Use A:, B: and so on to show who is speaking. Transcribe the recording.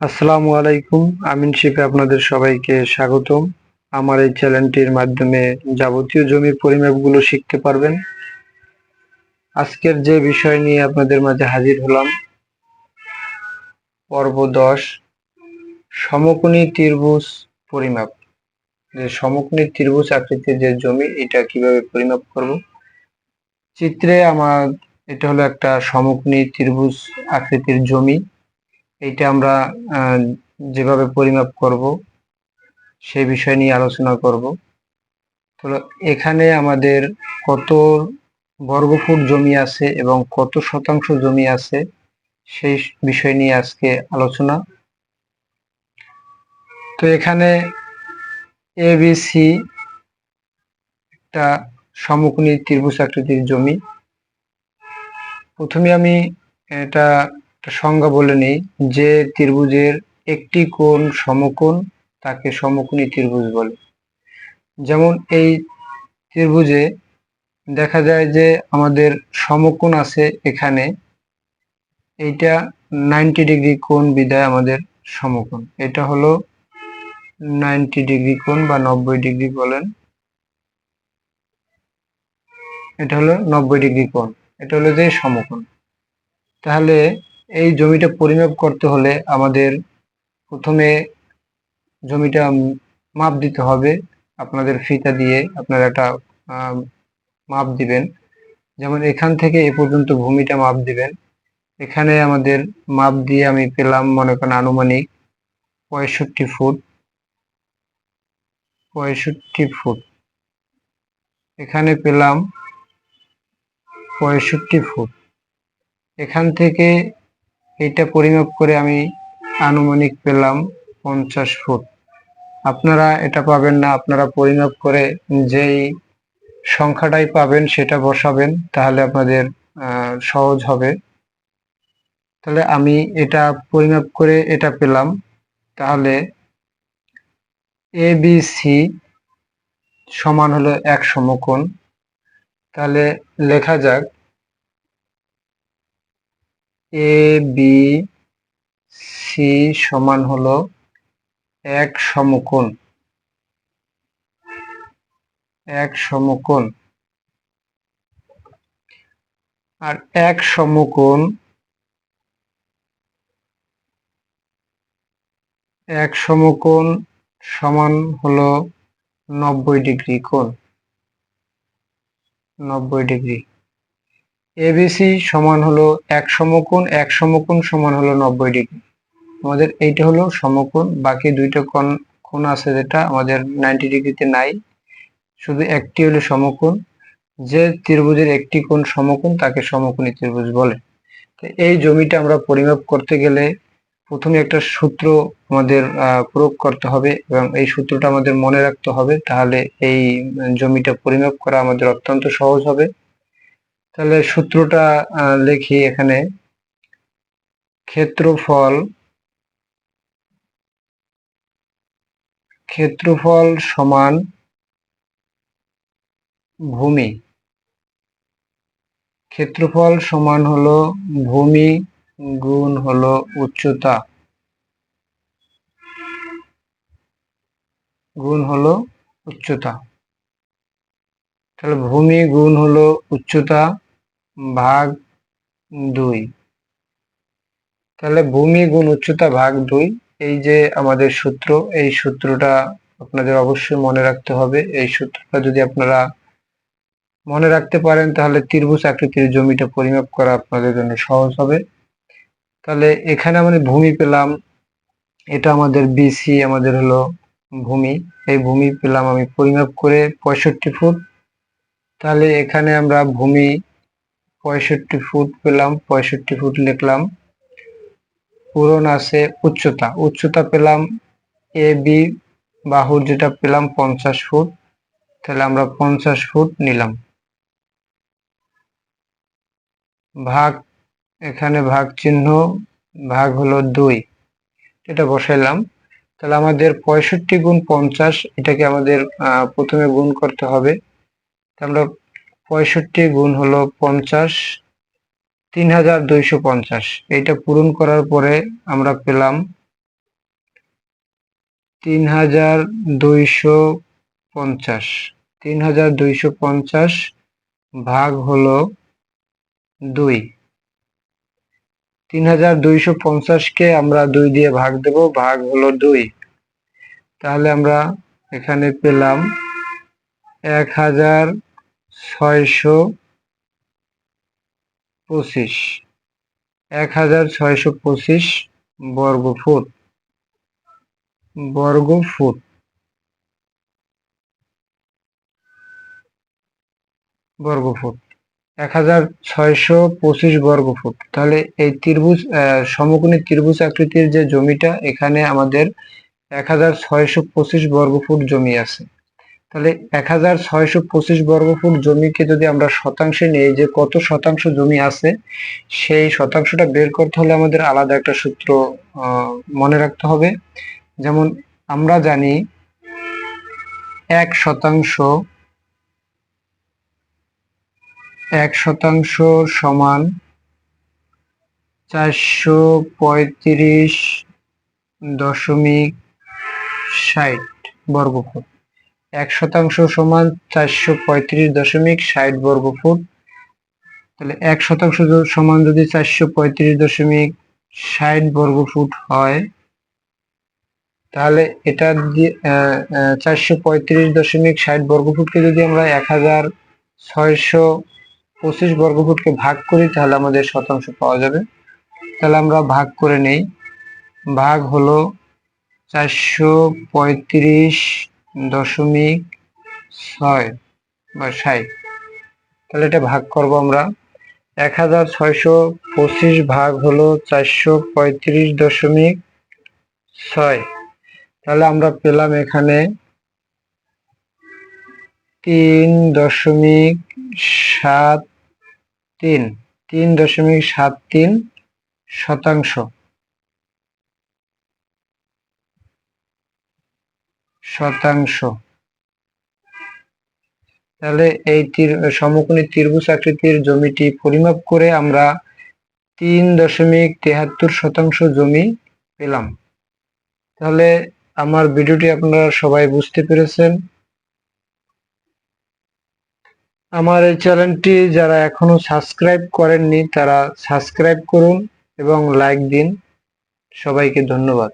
A: আসসালামু আলাইকুম। আমিন শিপে আপনাদের সবাইকে স্বাগতম। আমার এই চ্যানেলটির মাধ্যমে যাবতীয় জমির পরিমাপগুলো শিখতে পারবেন। আজকের যে বিষয় নিয়ে আপনাদের মাঝে হাজির হলাম, পর্ব 10, সমকোণী ত্রিভুজ পরিমাপ। যে সমকোণী ত্রিভুজ আকৃতির যে জমি, এটা কিভাবে পরিমাপ করব। চিত্রে এটা হলো একটা সমকোণী ত্রিভুজ আকৃতির জমি। এইটা আমরা যেভাবে পরিমাপ করব সেই বিষয় নিয়ে আলোচনা করব। তো এখানে আমাদের কত বর্গফুট জমি আছে এবং কত শতাংশ জমি আছে সেই বিষয় নিয়ে আজকে আলোচনা। তো এখানে ABC একটা সমকোণী ত্রিভুজ আকৃতির জমি। প্রথমে আমি এটা একটা সংজ্ঞা বলে নিই, যে ত্রিভুজের একটি কোণ সমকোণ তাকে সমকোণী ত্রিভুজ বলে। যেমন এই ত্রিভুজে দেখা যায় যে আমাদের সমকোণ আছে এখানে, এইটা 90 ডিগ্রি কোণ বিদায় আমাদের সমকোণ। এটা হলো 90 ডিগ্রি কোণ বা 90 ডিগ্রি বলেন, এটা হলো 90 ডিগ্রি কোণ, এটা হলো যে সমকোণ। তাহলে এই জমিটা পরিমাপ করতে হলে আমাদের প্রথমে জমিটা মাপ দিতে হবে। আপনাদের ফিতা দিয়ে আপনারা একটা মাপ দিবেন। যেমন এখান থেকে এ পর্যন্ত ভূমিটা মাপ দিবেন। এখানে আমাদের মাপ দিয়ে আমি পেলাম, মনে করেন আনুমানিক 65 ফুট। 65 ফুট এখানে পেলাম 65 ফুট। এখান থেকে এটা পরিমাপ করে আমি আনুমানিক পেলাম 50 ফুট। আপনারা এটা পাবেন না, আপনারা পরিমাপ করে যেই সংখ্যাটাই পাবেন সেটা বসাবেন, তাহলে আপনাদের সহজ হবে। তাহলে আমি এটা পরিমাপ করে এটা পেলাম। তাহলে ABC সমান হলো এক সমকোণ। তাহলে লেখা যাক ABC সমান হলো এক সমকোণ। এক সমকোণ আর এক সমকোণ সমান হলো 90 ডিগ্রি কোণ। 90 ডিগ্রি। ABC সমান হলো এক সমকোণ, এক সমকোণ সমান হলো 90 ডিগ্রি। আমাদের এইটা হলো সমকোণ, বাকি দুইটা কোণ আছে যেটা আমাদের 90 ডিগ্রিতে নাই, শুধু একটি হলো সমকোণ। যে ত্রিভুজের একটি কোণ সমকোণ তাকে সমকোণী ত্রিভুজ বলে। তো এই জমিটা আমরা পরিমাপ করতে গেলে প্রথমে একটা সূত্র আমাদের প্রয়োগ করতে হবে এবং এই সূত্রটা আমাদের মনে রাখতে হবে, তাহলে এই জমিটা পরিমাপ করা আমাদের অত্যন্ত সহজ হবে। তাহলে সূত্রটা লিখি এখানে। ক্ষেত্রফল সমান ভূমি। ক্ষেত্রফল সমান হলো ভূমি গুণ হলো উচ্চতা গুণ হলো উচ্চতা। তাহলে ভূমি গুণ হলো উচ্চতা ভাগ 2। তাহলে ভূমি গুণ উচ্চতা ভাগ 2, এই যে আমাদের সূত্র, এই সূত্রটা আপনাদের অবশ্যই মনে রাখতে হবে। এই সূত্রটা যদি আপনারা মনে রাখতে পারেন তাহলে ত্রিভুজ আকৃতির জমিটা পরিমাপ করা আপনাদের জন্য সহজ হবে। তাহলে এখানে আমরা ভূমি পেলাম, এটা আমাদের বিসি, আমাদের হলো ভূমি। এই ভূমি পেলাম আমি পরিমাপ করে 65 ফুট। তাহলে এখানে আমরা ভূমি 65 ফুট পেলাম, 65 ফুট লিখলাম। পূরণ আছে উচ্চতা, উচ্চতা পেলাম এ বি বাহুর যেটা পেলাম 50 ফুট। তাহলে আমরা 50 ফুট নিলাম। ভাগ, এখানে ভাগ চিহ্ন, ভাগ হলো 2, এটা বসাইলাম। তাহলে আমাদের 65 গুণ 50, এটাকে আমাদের প্রথমে গুণ করতে হবে। আমরা 65 গুণ হলো 50, 3250। এটা পূরণ করার পরে আমরা পেলাম 3250। 3250 ভাগ হলো 2। 3250-কে আমরা 2 দিয়ে ভাগ দেব, ভাগ হলো 2। তাহলে আমরা এখানে পেলাম 1625। 1625 বর্গফুট। বর্গফুট। বর্গফুট 1625 বর্গফুট। তাহলে এই ত্রিভুজ সমকোণী ত্রিভুজ আকৃতির যে জমিটা, এখানে আমাদের 1625 বর্গফুট জমি আছে। তাহলে 1625 বর্গফুট জমিকে যদি আমরা শতাংশে নিই, যে কত শতাংশ জমি আছে, সেই শতাংশটা বের করতে হলে আমাদের আলাদা একটা সূত্র মনে রাখতে হবে। যেমন আমরা জানি 1% সমান 435.60 বর্গফুট। 1% সমান 435.60 বর্গফুট। তাহলে 1% সমান যদি 435.60 বর্গফুট হয়, তাহলে এটা দিয়ে 435.60 বর্গফুটকে যদি আমরা 1625 বর্গফুটকে ভাগ করি, তাহলে আমাদের শতাংশ পাওয়া যাবে। তাহলে আমরা ভাগ করে নেই। ভাগ হলো 435.6 বা 60। তাহলে এটা ভাগ করব আমরা। 1625 ভাগ হলো 435.6। তাহলে আমরা পেলাম এখানে 3.73। 3.73 শতাংশ। তাহলে এই সমকোণী ত্রিভুজ আকৃতির জমিটি পরিমাপ করে আমরা 3.73 জমি পেলাম। তাহলে আমার ভিডিওটি আপনারা সবাই বুঝতে পেরেছেন। আমার এই চ্যানেলটি যারা এখনো সাবস্ক্রাইব করেননি, তারা সাবস্ক্রাইব করুন এবং লাইক দিন। সবাইকে ধন্যবাদ।